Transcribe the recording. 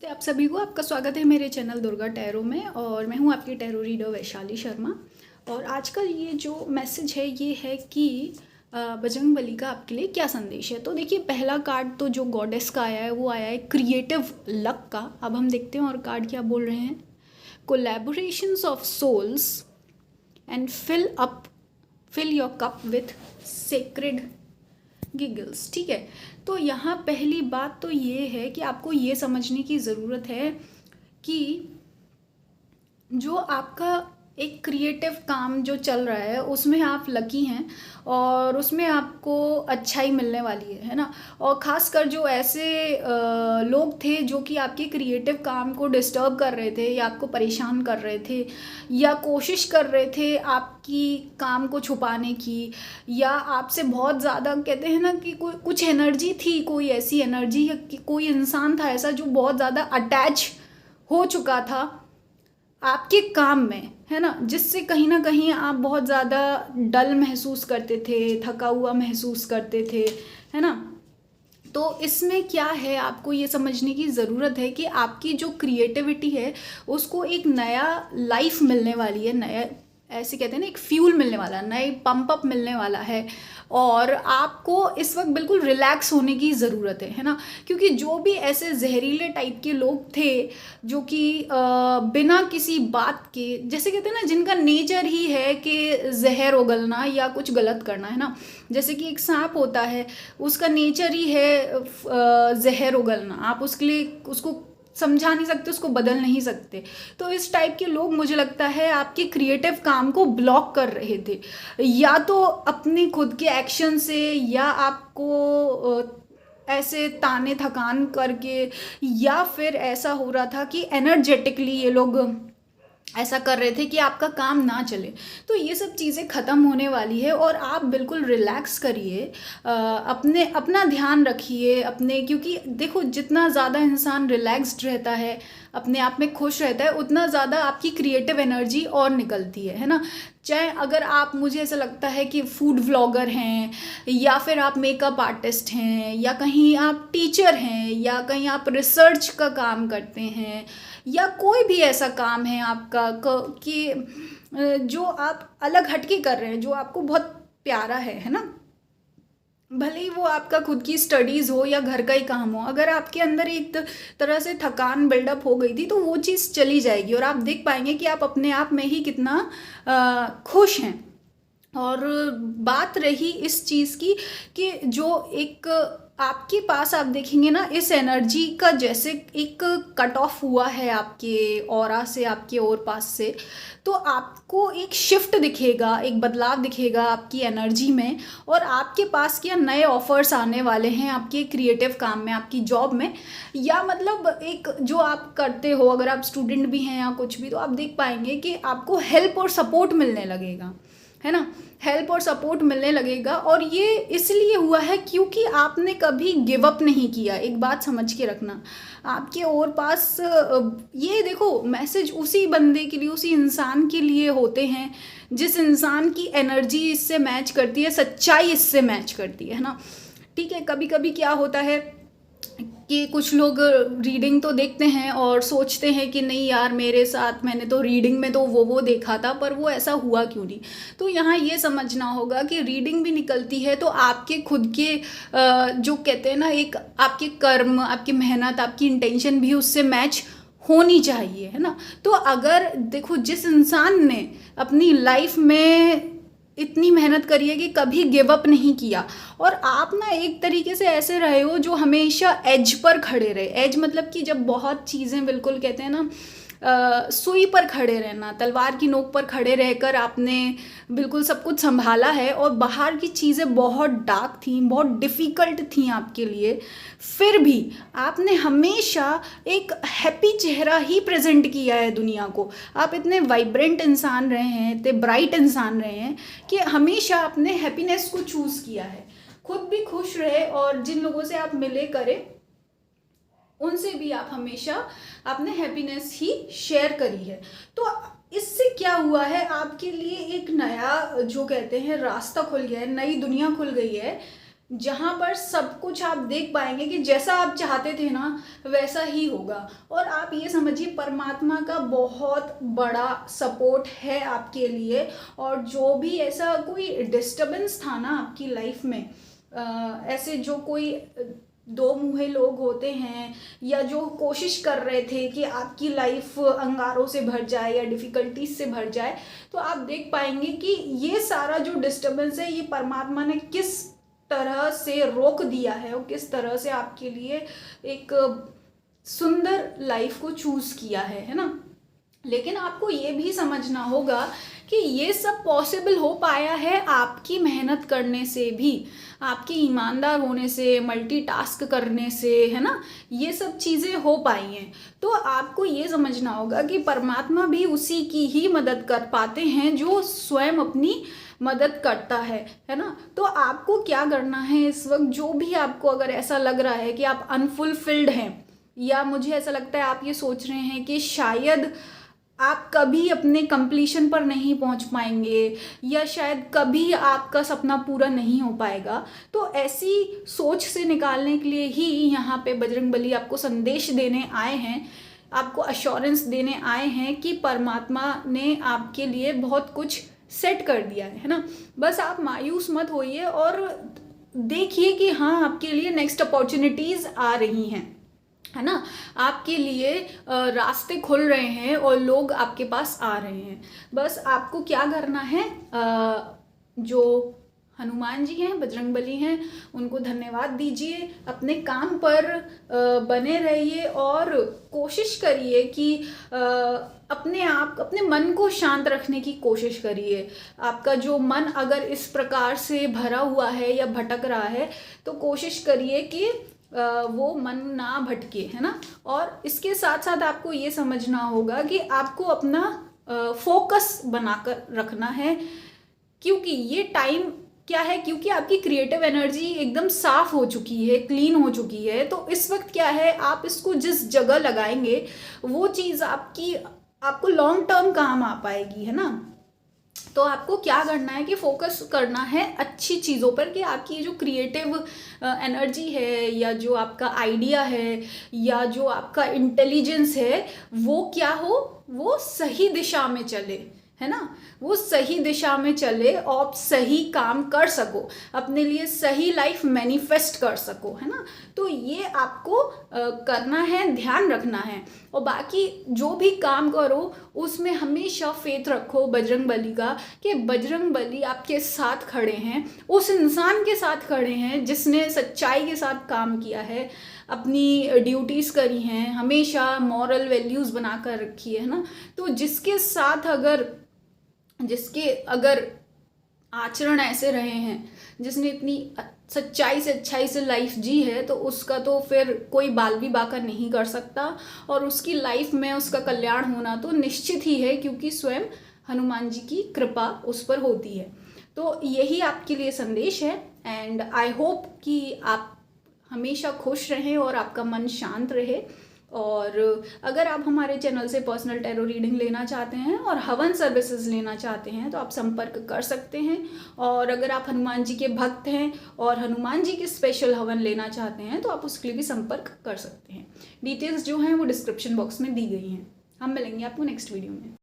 तो आप सभी को आपका स्वागत है मेरे चैनल दुर्गा टैरो में। और मैं हूं आपकी टैरो रीडर वैशाली शर्मा। और आज का ये जो मैसेज है ये है कि बजरंगबली का आपके लिए क्या संदेश है। तो देखिए, पहला कार्ड तो जो गॉडेस का आया है वो आया है क्रिएटिव लक का। अब हम देखते हैं और कार्ड क्या बोल रहे हैं। Collaborations of souls and fill your cup with sacred giggles. ठीक है, तो यहाँ पहली बात तो ये है कि आपको ये समझने की ज़रूरत है कि जो आपका एक क्रिएटिव काम जो चल रहा है उसमें आप लकी हैं और उसमें आपको अच्छाई मिलने वाली है ना। और ख़ासकर जो ऐसे लोग थे जो कि आपके क्रिएटिव काम को डिस्टर्ब कर रहे थे या आपको परेशान कर रहे थे या कोशिश कर रहे थे आपकी काम को छुपाने की, या आपसे बहुत ज़्यादा कहते हैं ना कि कुछ एनर्जी थी, कोई ऐसी एनर्जी या कि कोई इंसान था ऐसा जो बहुत ज़्यादा अटैच हो चुका था आपके काम में, है ना, जिससे कहीं ना कहीं आप बहुत ज़्यादा डल महसूस करते थे, थका हुआ महसूस करते थे, है ना। तो इसमें क्या है, आपको ये समझने की ज़रूरत है कि आपकी जो क्रिएटिविटी है उसको एक नया लाइफ मिलने वाली है, नया ऐसे कहते हैं ना एक फ्यूल मिलने वाला, नए पंप अप मिलने वाला है। और आपको इस वक्त बिल्कुल रिलैक्स होने की ज़रूरत है ना, क्योंकि जो भी ऐसे जहरीले टाइप के लोग थे जो कि बिना किसी बात के, जैसे कहते हैं ना जिनका नेचर ही है कि जहर उगलना या कुछ गलत करना, है ना। जैसे कि एक सांप होता है, उसका नेचर ही है जहर उगलना। आप उसके लिए उसको समझा नहीं सकते, उसको बदल नहीं सकते। तो इस टाइप के लोग मुझे लगता है आपके क्रिएटिव काम को ब्लॉक कर रहे थे, या तो अपने खुद के एक्शन से, या आपको ऐसे ताने थकान करके, या फिर ऐसा हो रहा था कि एनर्जेटिकली ये लोग ऐसा कर रहे थे कि आपका काम ना चले। तो ये सब चीज़ें ख़त्म होने वाली है और आप बिल्कुल रिलैक्स करिए, अपना ध्यान रखिए अपने, क्योंकि देखो जितना ज़्यादा इंसान रिलैक्स्ड रहता है, अपने आप में खुश रहता है, उतना ज़्यादा आपकी क्रिएटिव एनर्जी और निकलती है ना। चाहे अगर आप, मुझे ऐसा लगता है कि फूड व्लॉगर हैं, या फिर आप मेकअप आर्टिस्ट हैं, या कहीं आप टीचर हैं, या कहीं आप रिसर्च का काम करते हैं, या कोई भी ऐसा काम है आपका कि जो आप अलग हटके कर रहे हैं, जो आपको बहुत प्यारा है ना। भले ही वो आपका खुद की स्टडीज़ हो या घर का ही काम हो, अगर आपके अंदर एक तरह से थकान बिल्डअप हो गई थी तो वो चीज़ चली जाएगी और आप देख पाएंगे कि आप अपने आप में ही कितना खुश हैं। और बात रही इस चीज़ की कि जो एक आपके पास आप देखेंगे ना, इस एनर्जी का जैसे एक कट ऑफ हुआ है आपके ऑरा से, आपके और पास से, तो आपको एक शिफ्ट दिखेगा, एक बदलाव दिखेगा आपकी एनर्जी में। और आपके पास क्या नए ऑफर्स आने वाले हैं आपके क्रिएटिव काम में, आपकी जॉब में, या मतलब एक जो आप करते हो, अगर आप स्टूडेंट भी हैं या कुछ भी, तो आप देख पाएंगे कि आपको हेल्प और सपोर्ट मिलने लगेगा, है ना। हेल्प और सपोर्ट मिलने लगेगा। और ये इसलिए हुआ है क्योंकि आपने कभी गिव अप नहीं किया। एक बात समझ के रखना, आपके और पास ये देखो मैसेज उसी बंदे के लिए, उसी इंसान के लिए होते हैं जिस इंसान की एनर्जी इससे मैच करती है, सच्चाई इससे मैच करती है ना। ठीक है, कभी कभी क्या होता है कि कुछ लोग रीडिंग तो देखते हैं और सोचते हैं कि नहीं यार, मेरे साथ मैंने तो रीडिंग में तो वो देखा था, पर वो ऐसा हुआ क्यों नहीं। तो यहाँ ये समझना होगा कि रीडिंग भी निकलती है तो आपके खुद के जो कहते हैं ना, एक आपके कर्म, आपकी मेहनत, आपकी इंटेंशन भी उससे मैच होनी चाहिए, है ना। तो अगर देखो, जिस इंसान ने अपनी लाइफ में इतनी मेहनत करी है कि कभी गिव अप नहीं किया, और आप ना एक तरीके से ऐसे रहे हो जो हमेशा एज पर खड़े रहे। एज मतलब कि जब बहुत चीज़ें बिल्कुल कहते हैं ना सुई पर खड़े रहना, तलवार की नोक पर खड़े रहकर आपने बिल्कुल सब कुछ संभाला है, और बाहर की चीज़ें बहुत डार्क थी, बहुत डिफ़िकल्ट थी आपके लिए, फिर भी आपने हमेशा एक हैप्पी चेहरा ही प्रेजेंट किया है दुनिया को। आप इतने वाइब्रेंट इंसान रहे हैं, इतने ब्राइट इंसान रहे हैं कि हमेशा आपने हैप्पीनेस को चूज़ किया है। खुद भी खुश रहे और जिन लोगों से आप मिले करें उनसे भी आप हमेशा आपने हैप्पीनेस ही शेयर करी है। तो इससे क्या हुआ है, आपके लिए एक नया जो कहते हैं रास्ता खुल गया है, नई दुनिया खुल गई है जहाँ पर सब कुछ आप देख पाएंगे कि जैसा आप चाहते थे ना वैसा ही होगा। और आप ये समझिए परमात्मा का बहुत बड़ा सपोर्ट है आपके लिए। और जो भी ऐसा कोई डिस्टरबेंस था ना आपकी लाइफ में, ऐसे जो कोई दो मुँहे लोग होते हैं या जो कोशिश कर रहे थे कि आपकी लाइफ अंगारों से भर जाए या डिफ़िकल्टीज से भर जाए, तो आप देख पाएंगे कि ये सारा जो डिस्टरबेंस है ये परमात्मा ने किस तरह से रोक दिया है और किस तरह से आपके लिए एक सुंदर लाइफ को चूज़ किया है ना। लेकिन आपको ये भी समझना होगा कि ये सब पॉसिबल हो पाया है आपकी मेहनत करने से भी, आपके ईमानदार होने से, मल्टीटास्क करने से, है ना। ये सब चीज़ें हो पाई हैं। तो आपको ये समझना होगा कि परमात्मा भी उसी की ही मदद कर पाते हैं जो स्वयं अपनी मदद करता है ना। तो आपको क्या करना है इस वक्त, जो भी आपको अगर ऐसा लग रहा है कि आप अनफुलफिल्ड हैं, या मुझे ऐसा लगता है आप ये सोच रहे हैं कि शायद आप कभी अपने कंप्लीशन पर नहीं पहुंच पाएंगे या शायद कभी आपका सपना पूरा नहीं हो पाएगा, तो ऐसी सोच से निकालने के लिए ही यहाँ पे बजरंगबली आपको संदेश देने आए हैं, आपको अश्योरेंस देने आए हैं कि परमात्मा ने आपके लिए बहुत कुछ सेट कर दिया है ना। बस आप मायूस मत होइए और देखिए कि हाँ आपके लिए नेक्स्ट अपॉर्चुनिटीज़ आ रही हैं, है ना। आपके लिए रास्ते खुल रहे हैं और लोग आपके पास आ रहे हैं। बस आपको क्या करना है, जो हनुमान जी हैं, बजरंगबली हैं, उनको धन्यवाद दीजिए, अपने काम पर बने रहिए और कोशिश करिए कि अपने मन को शांत रखने की कोशिश करिए। आपका जो मन अगर इस प्रकार से भरा हुआ है या भटक रहा है तो कोशिश करिए कि वो मन ना भटके, है ना। और इसके साथ साथ आपको ये समझना होगा कि आपको अपना फोकस बनाकर रखना है, क्योंकि ये टाइम क्या है, क्योंकि आपकी क्रिएटिव एनर्जी एकदम साफ हो चुकी है, क्लीन हो चुकी है। तो इस वक्त क्या है, आप इसको जिस जगह लगाएंगे वो चीज़ आपको लॉन्ग टर्म काम आ पाएगी, है ना। तो आपको क्या करना है कि फोकस करना है अच्छी चीज़ों पर, कि आपकी ये जो क्रिएटिव एनर्जी है या जो आपका आइडिया है या जो आपका इंटेलिजेंस है वो क्या हो, वो सही दिशा में चले, है ना। वो सही दिशा में चले और सही काम कर सको, अपने लिए सही लाइफ मैनिफेस्ट कर सको, है ना। तो ये आपको करना है, ध्यान रखना है। और बाकी जो भी काम करो उसमें हमेशा फेथ रखो बजरंगबली का, कि बजरंगबली आपके साथ खड़े हैं, उस इंसान के साथ खड़े हैं जिसने सच्चाई के साथ काम किया है, अपनी ड्यूटीज़ करी हैं, हमेशा मॉरल वैल्यूज़ बना कर रखी है ना। तो जिसके अगर आचरण ऐसे रहे हैं, जिसने इतनी सच्चाई से अच्छाई से लाइफ जी है, तो उसका तो फिर कोई बाल भी बाका नहीं कर सकता और उसकी लाइफ में उसका कल्याण होना तो निश्चित ही है, क्योंकि स्वयं हनुमान जी की कृपा उस पर होती है। तो यही आपके लिए संदेश है एंड आई होप कि आप हमेशा खुश रहें और आपका मन शांत रहे। और अगर आप हमारे चैनल से पर्सनल टैरो रीडिंग लेना चाहते हैं और हवन सर्विसेज लेना चाहते हैं तो आप संपर्क कर सकते हैं। और अगर आप हनुमान जी के भक्त हैं और हनुमान जी के स्पेशल हवन लेना चाहते हैं तो आप उसके लिए भी संपर्क कर सकते हैं। डिटेल्स जो हैं वो डिस्क्रिप्शन बॉक्स में दी गई हैं। हम मिलेंगे आपको नेक्स्ट वीडियो में।